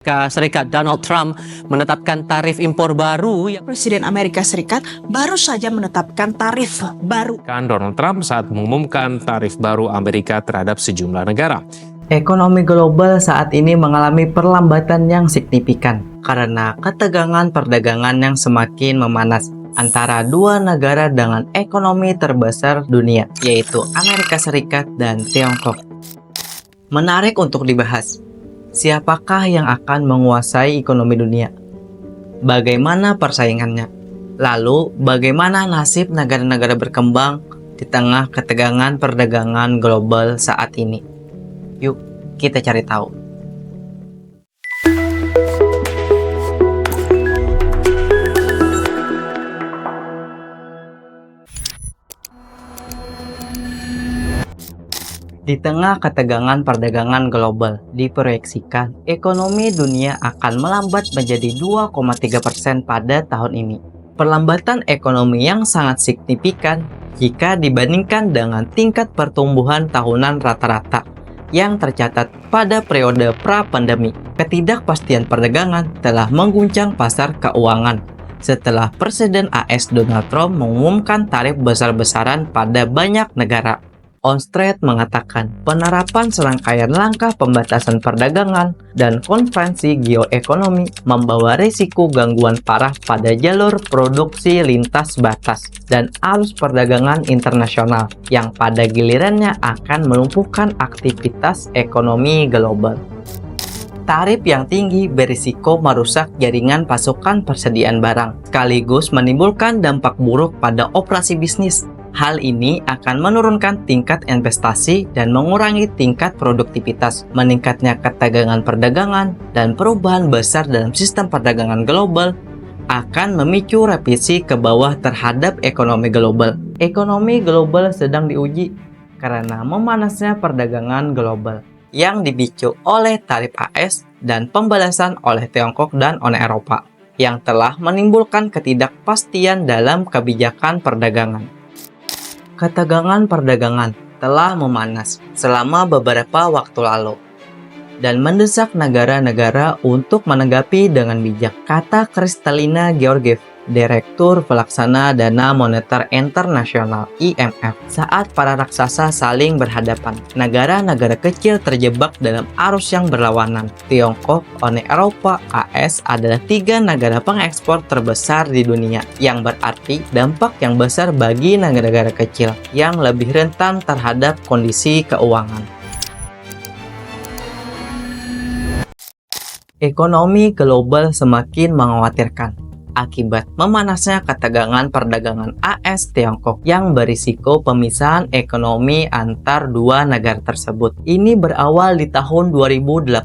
Amerika Serikat Donald Trump menetapkan tarif impor baru. Presiden Amerika Serikat baru saja menetapkan tarif baru. Donald Trump saat mengumumkan tarif baru Amerika terhadap sejumlah negara. Ekonomi global saat ini mengalami perlambatan yang signifikan karena ketegangan perdagangan yang semakin memanas antara dua negara dengan ekonomi terbesar dunia, yaitu Amerika Serikat dan Tiongkok. Menarik untuk dibahas. Siapakah yang akan menguasai ekonomi dunia? Bagaimana persaingannya? Lalu, bagaimana nasib negara-negara berkembang di tengah ketegangan perdagangan global saat ini? Yuk, kita cari tahu. Di tengah ketegangan perdagangan global, diproyeksikan ekonomi dunia akan melambat menjadi 2,3% pada tahun ini. Perlambatan ekonomi yang sangat signifikan jika dibandingkan dengan tingkat pertumbuhan tahunan rata-rata yang tercatat pada periode pra-pandemi. Ketidakpastian perdagangan telah mengguncang pasar keuangan setelah Presiden AS Donald Trump mengumumkan tarif besar-besaran pada banyak negara. On Street mengatakan penerapan serangkaian langkah pembatasan perdagangan dan konferensi geoekonomi membawa risiko gangguan parah pada jalur produksi lintas batas dan arus perdagangan internasional yang pada gilirannya akan melumpuhkan aktivitas ekonomi global. Tarif yang tinggi berisiko merusak jaringan pasokan persediaan barang, sekaligus menimbulkan dampak buruk pada operasi bisnis. Hal ini akan menurunkan tingkat investasi dan mengurangi tingkat produktivitas. Meningkatnya ketegangan perdagangan dan perubahan besar dalam sistem perdagangan global akan memicu revisi ke bawah terhadap ekonomi global. Ekonomi global sedang diuji karena memanasnya perdagangan global yang dipicu oleh tarif AS dan pembalasan oleh Tiongkok dan Uni Eropa yang telah menimbulkan ketidakpastian dalam kebijakan perdagangan. Ketegangan perdagangan telah memanas selama beberapa waktu lalu dan mendesak negara-negara untuk menanggapi dengan bijak, kata Kristalina Georgiev, Direktur Pelaksana Dana Moneter Internasional IMF. Saat para raksasa saling berhadapan, negara-negara kecil terjebak dalam arus yang berlawanan. Tiongkok, Uni Eropa, AS adalah tiga negara pengekspor terbesar di dunia, yang berarti dampak yang besar bagi negara-negara kecil yang lebih rentan terhadap kondisi keuangan. Ekonomi global semakin mengkhawatirkan akibat memanasnya ketegangan perdagangan AS-Tiongkok yang berisiko pemisahan ekonomi antar dua negara tersebut. Ini berawal di tahun 2018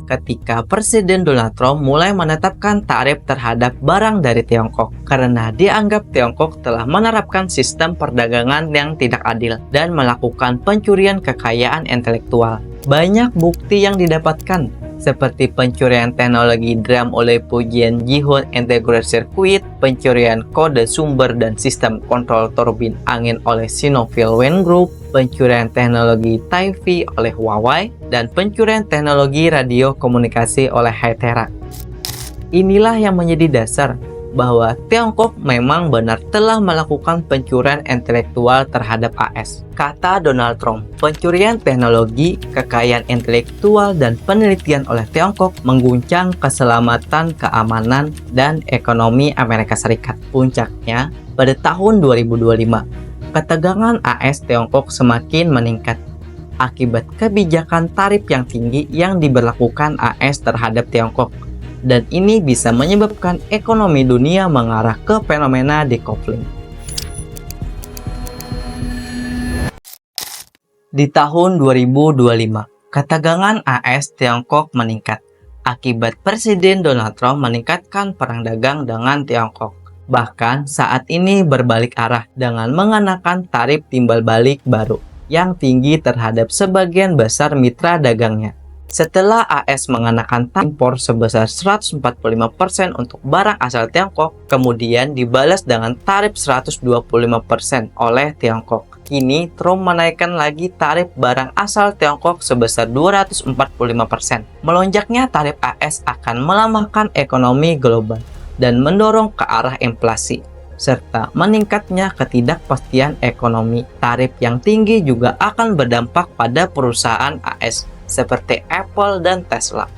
ketika Presiden Donald Trump mulai menetapkan tarif terhadap barang dari Tiongkok karena dianggap Tiongkok telah menerapkan sistem perdagangan yang tidak adil dan melakukan pencurian kekayaan intelektual. Banyak bukti yang didapatkan seperti pencurian teknologi DRAM oleh Pujian Jihoon Integrated Circuit, pencurian kode sumber dan sistem kontrol turbin angin oleh Sinovel Wind Group, pencurian teknologi Taipei oleh Huawei, dan pencurian teknologi radio komunikasi oleh Hytera. Inilah yang menjadi dasar bahwa Tiongkok memang benar telah melakukan pencurian intelektual terhadap AS. Kata Donald Trump, pencurian teknologi, kekayaan intelektual, dan penelitian oleh Tiongkok mengguncang keselamatan, keamanan, dan ekonomi Amerika Serikat. Puncaknya, pada tahun 2025, ketegangan AS-Tiongkok semakin meningkat akibat kebijakan tarif yang tinggi yang diberlakukan AS terhadap Tiongkok. Dan ini bisa menyebabkan ekonomi dunia mengarah ke fenomena decoupling. Di tahun 2025, ketegangan AS-Tiongkok meningkat akibat Presiden Donald Trump meningkatkan perang dagang dengan Tiongkok. Bahkan saat ini berbalik arah dengan mengenakan tarif timbal balik baru yang tinggi terhadap sebagian besar mitra dagangnya. Setelah AS mengenakan tarif impor sebesar 145% untuk barang asal Tiongkok, kemudian dibalas dengan tarif 125% oleh Tiongkok. kini Trump menaikkan lagi tarif barang asal Tiongkok sebesar 245%. Melonjaknya tarif AS akan melemahkan ekonomi global dan mendorong ke arah inflasi, serta meningkatnya ketidakpastian ekonomi. Tarif yang tinggi juga akan berdampak pada perusahaan AS seperti Apple dan Tesla.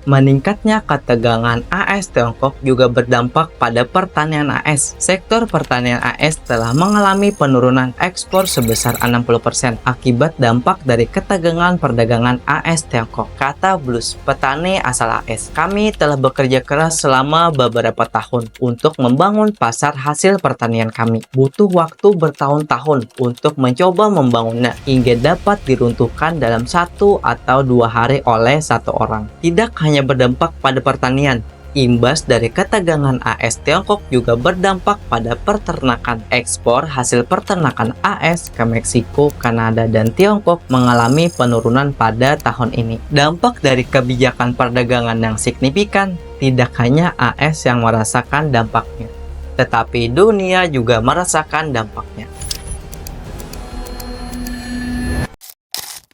Meningkatnya ketegangan AS Tiongkok juga berdampak pada pertanian AS. Sektor pertanian AS telah mengalami penurunan ekspor sebesar 60% akibat dampak dari ketegangan perdagangan AS Tiongkok. Kata Blues, petani asal AS, "Kami telah bekerja keras selama beberapa tahun untuk membangun pasar hasil pertanian kami. Butuh waktu bertahun-tahun untuk mencoba membangunnya hingga dapat diruntuhkan dalam 1 atau 2 hari oleh satu orang." Tidak hanya berdampak pada pertanian, imbas dari ketegangan AS Tiongkok juga berdampak pada peternakan. Ekspor hasil peternakan AS ke Meksiko, Kanada, dan Tiongkok mengalami penurunan pada tahun ini. Dampak dari kebijakan perdagangan yang signifikan, tidak hanya AS yang merasakan dampaknya, tetapi dunia juga merasakan dampaknya.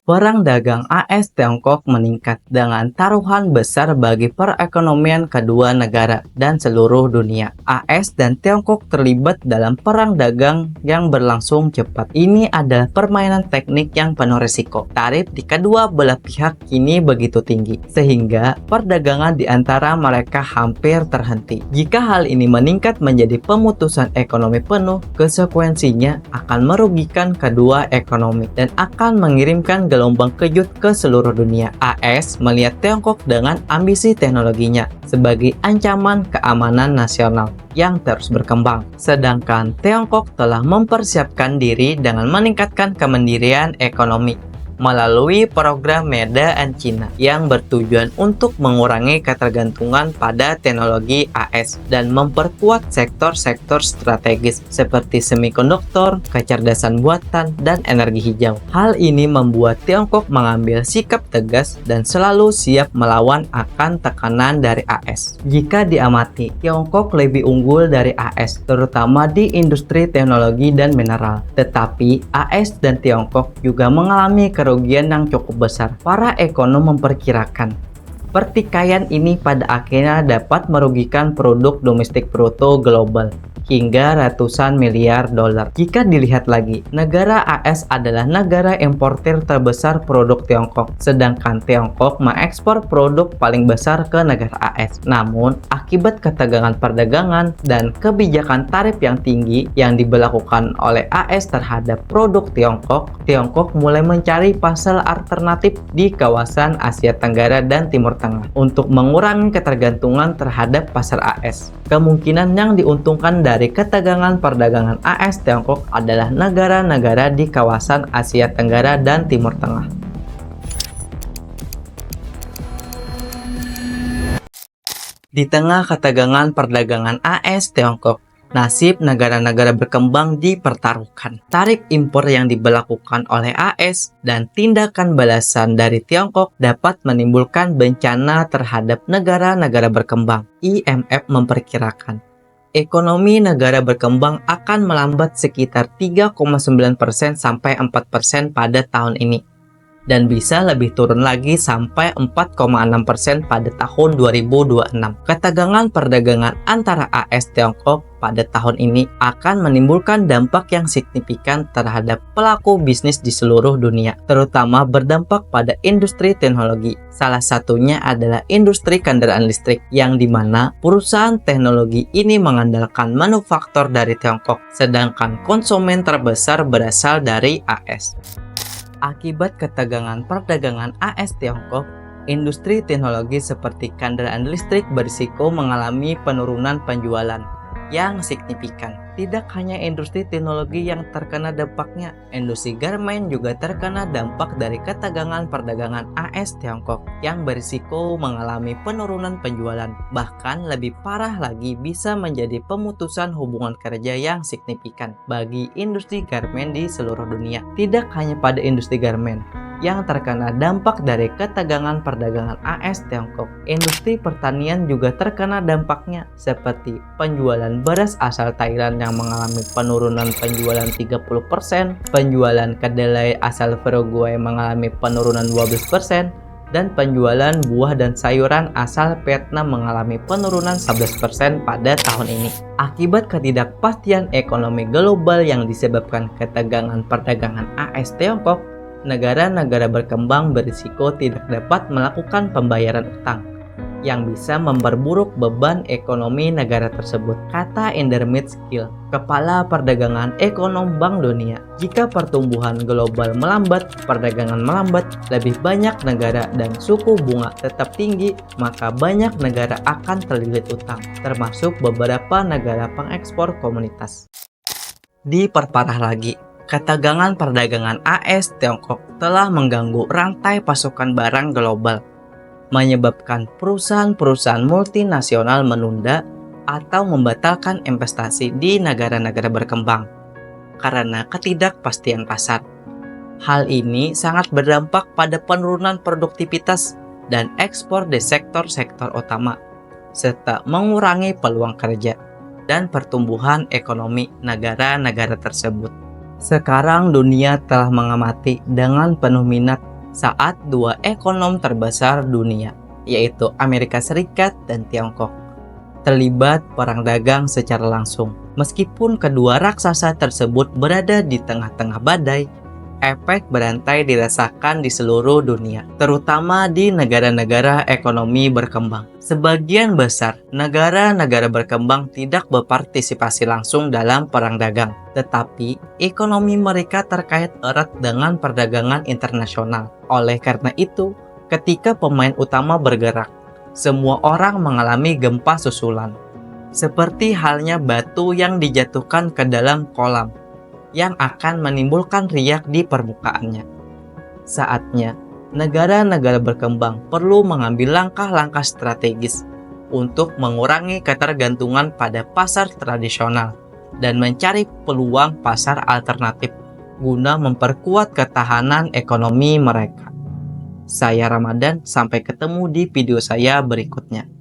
Perang dagang AS Tiongkok meningkat dengan taruhan besar bagi perekonomian kedua negara dan seluruh dunia. AS dan Tiongkok terlibat dalam perang dagang yang berlangsung cepat. Ini adalah permainan teknik yang penuh risiko. Tarif di kedua belah pihak kini begitu tinggi, sehingga perdagangan di antara mereka hampir terhenti. Jika hal ini meningkat menjadi pemutusan ekonomi penuh, konsekuensinya akan merugikan kedua ekonomi dan akan mengirimkan gelombang kejut ke seluruh dunia. AS melihat Tiongkok dengan ambisi teknologinya sebagai ancaman keamanan nasional yang terus berkembang. Sedangkan Tiongkok telah mempersiapkan diri dengan meningkatkan kemandirian ekonomi melalui program Made in China yang bertujuan untuk mengurangi ketergantungan pada teknologi AS dan memperkuat sektor-sektor strategis seperti semikonduktor, kecerdasan buatan, dan energi hijau. Hal ini membuat Tiongkok mengambil sikap tegas dan selalu siap melawan akan tekanan dari AS. Jika diamati, Tiongkok lebih unggul dari AS, terutama di industri teknologi dan mineral. Tetapi AS dan Tiongkok juga mengalami kerugian yang cukup besar. Para ekonom memperkirakan pertikaian ini pada akhirnya dapat merugikan produk domestik bruto global hingga ratusan miliar dolar. Jika dilihat lagi, negara AS adalah negara importir terbesar produk Tiongkok, sedangkan Tiongkok mengekspor produk paling besar ke negara AS. Namun, akibat ketegangan perdagangan dan kebijakan tarif yang tinggi yang diberlakukan oleh AS terhadap produk Tiongkok, Tiongkok mulai mencari pasar alternatif di kawasan Asia Tenggara dan Timur Tengah untuk mengurangi ketergantungan terhadap pasar AS. Kemungkinan yang diuntungkan dari ketegangan perdagangan AS Tiongkok adalah negara-negara di kawasan Asia Tenggara dan Timur Tengah. Di tengah ketegangan perdagangan AS Tiongkok, nasib negara-negara berkembang dipertaruhkan. Tarif impor yang diberlakukan oleh AS dan tindakan balasan dari Tiongkok dapat menimbulkan bencana terhadap negara-negara berkembang. IMF memperkirakan ekonomi negara berkembang akan melambat sekitar 3,9% sampai 4% pada tahun ini, dan bisa lebih turun lagi sampai 4,6% pada tahun 2026. Ketegangan perdagangan antara AS Tiongkok pada tahun ini akan menimbulkan dampak yang signifikan terhadap pelaku bisnis di seluruh dunia, terutama berdampak pada industri teknologi. Salah satunya adalah industri kendaraan listrik, yang dimana perusahaan teknologi ini mengandalkan manufaktur dari Tiongkok, sedangkan konsumen terbesar berasal dari AS. Akibat ketegangan perdagangan AS Tiongkok, industri teknologi seperti kendaraan listrik berisiko mengalami penurunan penjualan yang signifikan. Tidak hanya industri teknologi yang terkena dampaknya, industri garmen juga terkena dampak dari ketegangan perdagangan AS Tiongkok yang berisiko mengalami penurunan penjualan. Bahkan lebih parah lagi, bisa menjadi pemutusan hubungan kerja yang signifikan bagi industri garmen di seluruh dunia. Tidak hanya pada industri garmen, yang terkena dampak dari ketegangan perdagangan AS-Tiongkok. Industri pertanian juga terkena dampaknya, seperti penjualan beras asal Thailand yang mengalami penurunan penjualan 30%, penjualan kedelai asal Paraguay mengalami penurunan 12%, dan penjualan buah dan sayuran asal Vietnam mengalami penurunan 11% pada tahun ini. Akibat ketidakpastian ekonomi global yang disebabkan ketegangan perdagangan AS-Tiongkok, negara-negara berkembang berisiko tidak dapat melakukan pembayaran utang, yang bisa memperburuk beban ekonomi negara tersebut, kata Ender Mitchell, Kepala Perdagangan Ekonom Bank Dunia. Jika pertumbuhan global melambat, perdagangan melambat, lebih banyak negara dan suku bunga tetap tinggi, maka banyak negara akan terlilit utang, termasuk beberapa negara pengekspor komunitas. Diperparah lagi, ketegangan perdagangan AS-Tiongkok telah mengganggu rantai pasokan barang global, menyebabkan perusahaan-perusahaan multinasional menunda atau membatalkan investasi di negara-negara berkembang karena ketidakpastian pasar. Hal ini sangat berdampak pada penurunan produktivitas dan ekspor di sektor-sektor utama, serta mengurangi peluang kerja dan pertumbuhan ekonomi negara-negara tersebut. Sekarang dunia telah mengamati dengan penuh minat saat dua ekonom terbesar dunia, yaitu Amerika Serikat dan Tiongkok, terlibat perang dagang secara langsung. Meskipun kedua raksasa tersebut berada di tengah-tengah badai, efek berantai dirasakan di seluruh dunia, terutama di negara-negara ekonomi berkembang. Sebagian besar negara-negara berkembang tidak berpartisipasi langsung dalam perang dagang, tetapi ekonomi mereka terkait erat dengan perdagangan internasional. Oleh karena itu, ketika pemain utama bergerak, semua orang mengalami gempa susulan, seperti halnya batu yang dijatuhkan ke dalam kolam yang akan menimbulkan riak di permukaannya. Saatnya, negara-negara berkembang perlu mengambil langkah-langkah strategis untuk mengurangi ketergantungan pada pasar tradisional dan mencari peluang pasar alternatif guna memperkuat ketahanan ekonomi mereka. Saya Ramadan, sampai ketemu di video saya berikutnya.